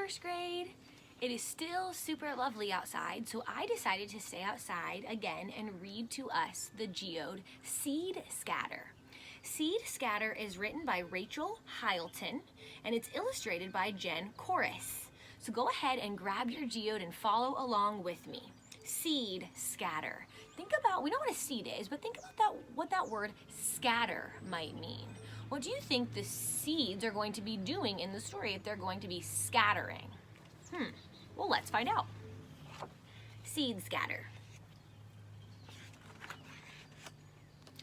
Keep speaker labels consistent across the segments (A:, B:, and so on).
A: first grade. It is still super lovely outside, so I decided to stay outside again and read to us the Geode Seed Scatter. Seed Scatter is written by Rachel Heilton, and it's illustrated by Jen Chorus. So go ahead and grab your Geode and follow along with me. Seed Scatter. Think about, we know what a seed is, but think about what that word scatter might mean. What do you think the seeds are going to be doing in the story if they're going to be scattering? Well, let's find out. Seed scatter.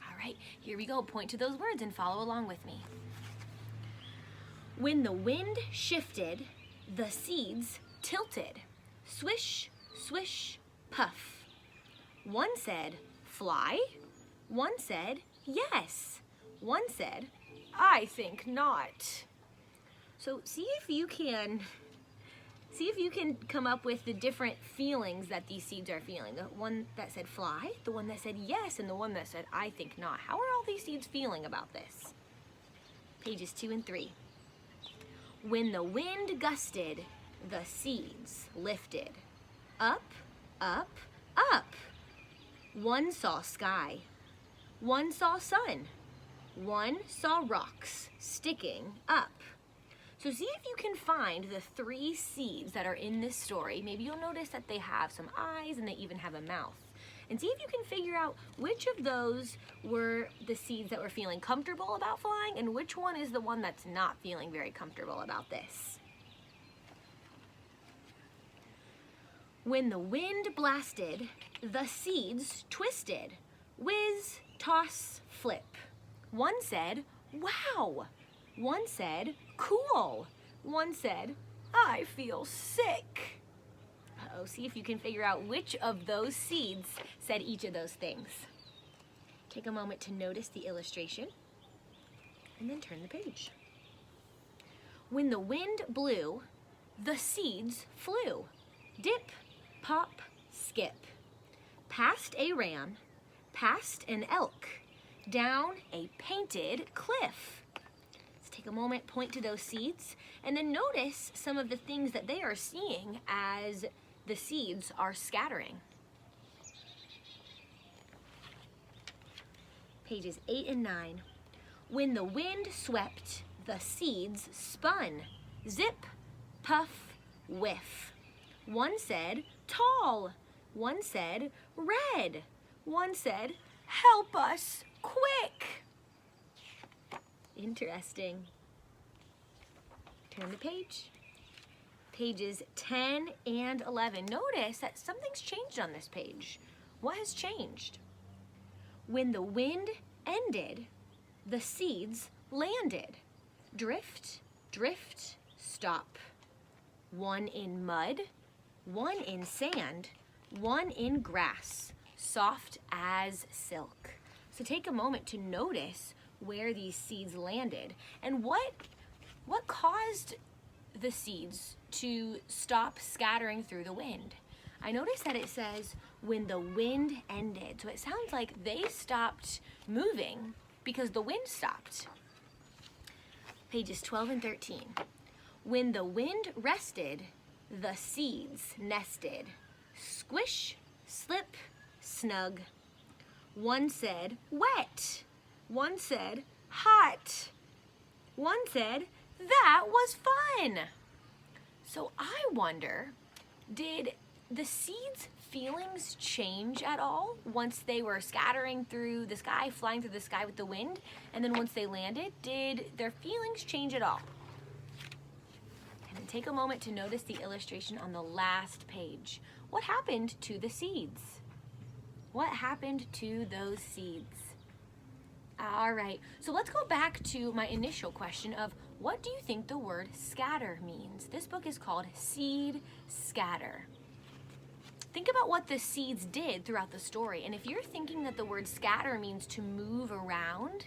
A: All right, here we go. Point to those words and follow along with me. When the wind shifted, the seeds tilted. Swish, swish, puff. One said, fly. One said, yes. One said, I think not. So see if you can come up with the different feelings that these seeds are feeling. The one that said fly, the one that said yes, and the one that said I think not. How are all these seeds feeling about this? Pages 2 and 3. When the wind gusted, the seeds lifted. Up, up, up. One saw sky. One saw sun. One saw rocks sticking up. So see if you can find the 3 seeds that are in this story. Maybe you'll notice that they have some eyes and they even have a mouth. And see if you can figure out which of those were the seeds that were feeling comfortable about flying and which one is the one that's not feeling very comfortable about this. When the wind blasted, the seeds twisted. Whiz, toss, flip. One said, wow. One said, cool. One said, I feel sick. Uh-oh, see if you can figure out which of those seeds said each of those things. Take a moment to notice the illustration and then turn the page. When the wind blew, the seeds flew. Dip, pop, skip. Past a ram, past an elk, down a painted cliff. Take a moment, point to those seeds, and then notice some of the things that they are seeing as the seeds are scattering. Pages 8 and 9. When the wind swept, the seeds spun. Zip, puff, whiff. One said, tall. One said, red. One said, help us, quick. Interesting. Turn the page. Pages 10 and 11. Notice that something's changed on this page. What has changed? When the wind ended, the seeds landed. Drift, drift, stop. One in mud, one in sand, one in grass, soft as silk. So take a moment to notice where these seeds landed and what caused the seeds to stop scattering through the wind. I noticed that it says when the wind ended, so it sounds like they stopped moving because the wind stopped. Pages 12 and 13. When the wind rested, the seeds nested. Squish, slip, snug. One said wet. One said, hot. One said, that was fun. So I wonder, did the seeds' feelings change at all once they were scattering through the sky, flying through the sky with the wind? And then once they landed, did their feelings change at all? And then take a moment to notice the illustration on the last page. What happened to the seeds? What happened to those seeds? All right, so let's go back to my initial question of what do you think the word scatter means? This book is called Seed Scatter. Think about what the seeds did throughout the story, and if you're thinking that the word scatter means to move around,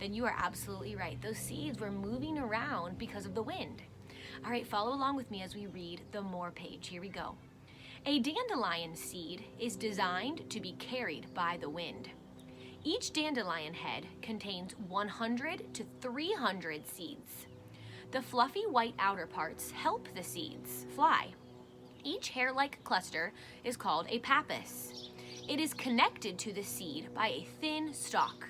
A: then you are absolutely right. Those seeds were moving around because of the wind. All right, follow along with me as we read the more page. Here we go. A dandelion seed is designed to be carried by the wind. Each dandelion head contains 100 to 300 seeds. The fluffy white outer parts help the seeds fly. Each hair-like cluster is called a pappus. It is connected to the seed by a thin stalk.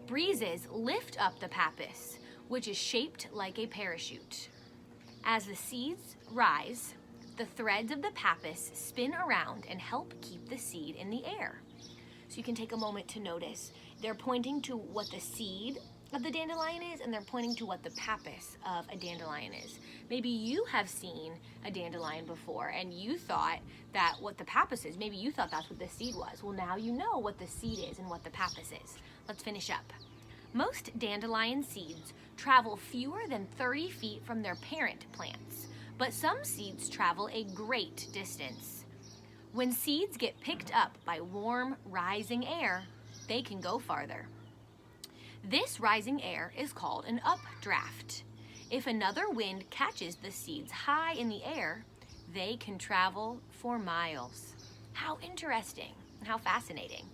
A: Breezes lift up the pappus, which is shaped like a parachute. As the seeds rise, the threads of the pappus spin around and help keep the seed in the air. So you can take a moment to notice. They're pointing to what the seed of the dandelion is, and they're pointing to what the pappus of a dandelion is. Maybe you have seen a dandelion before and you thought that what the pappus is, maybe you thought that's what the seed was. Well, now you know what the seed is and what the pappus is. Let's finish up. Most dandelion seeds travel fewer than 30 feet from their parent plants, but some seeds travel a great distance. When seeds get picked up by warm, rising air, they can go farther. This rising air is called an updraft. If another wind catches the seeds high in the air, they can travel for miles. How interesting and how fascinating.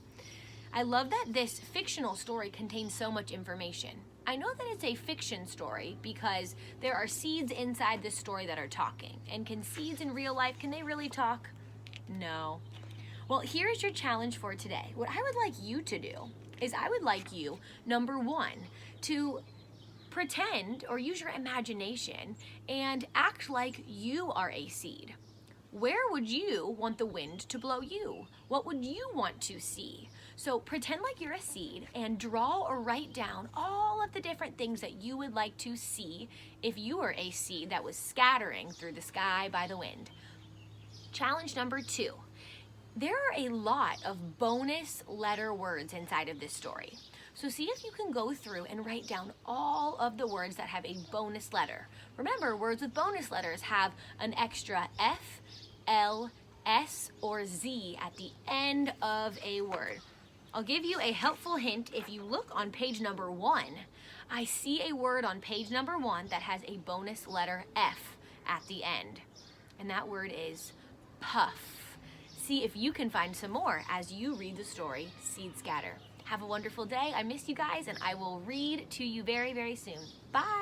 A: I love that this fictional story contains so much information. I know that it's a fiction story because there are seeds inside this story that are talking. And can seeds in real life, can they really talk? No. Well, here's your challenge for today. What I would like you to do is I would like you, number one, to pretend or use your imagination and act like you are a seed. Where would you want the wind to blow you? What would you want to see? So pretend like you're a seed and draw or write down all of the different things that you would like to see if you were a seed that was scattering through the sky by the wind. Challenge number two. There are a lot of bonus letter words inside of this story. So see if you can go through and write down all of the words that have a bonus letter. Remember, words with bonus letters have an extra F, L, S, or Z at the end of a word. I'll give you a helpful hint. If you look on page number 1, I see a word on page number 1 that has a bonus letter F at the end. And that word is puff. See if you can find some more as you read the story, Seed Scatter. Have a wonderful day. I miss you guys, and I will read to you very, very soon. Bye.